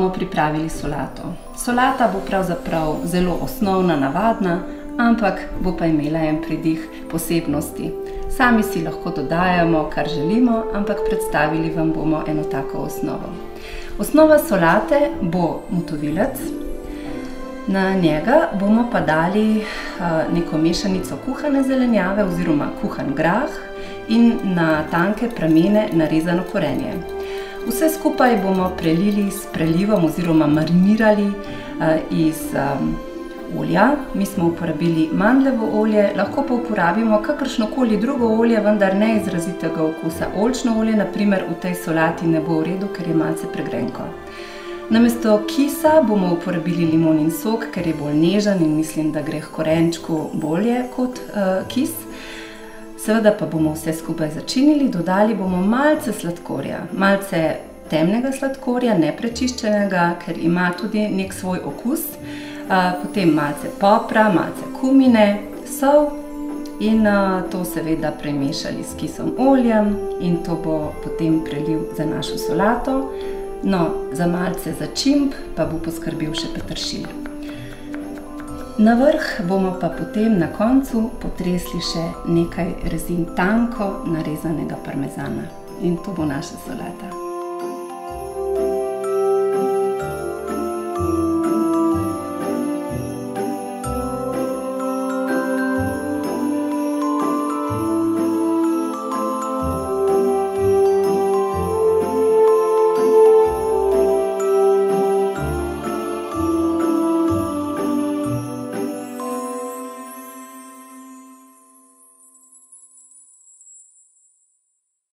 bomo pripravili solato. Solata bo pravzaprav zelo osnovna, navadna, ampak bo pa imela en pridih posebnosti. Sami si lahko dodajamo, kar želimo, ampak predstavili vam bomo eno tako osnovo. Osnova solate bo motovilec. Na njega bomo pa dali neko mešanico kuhane zelenjave oziroma kuhan grah in na tanke pramene narezano korenje. Vse skupaj bomo prelili s prelivom oziroma marinirali iz olja. Mi smo uporabili mandljevo olje, lahko pa uporabimo kakršnokoli drugo olje, vendar ne izrazitega okusa. Oljčno olje, na primer, v tej solati ne bo v redu, ker je malce pregrenko. Namesto kisa bomo uporabili limonin sok, ker je bolj nežen in mislim, da gre h korenčku bolje kot kis. Seveda pa bomo vse skupaj začinili, dodali bomo malce sladkorja, malce temnega sladkorja, neprečiščenega, ker ima tudi nek svoj okus. Potem malce popra, malce kumine, sol in to seveda premešali s kisom oljem in to bo potem preliv za našo solato. No, za malce začimb pa bo poskrbel še peteršilj. Na vrh bomo pa potem na koncu potresli še nekaj rezin tanko narezanega parmezana in to bo naša solata.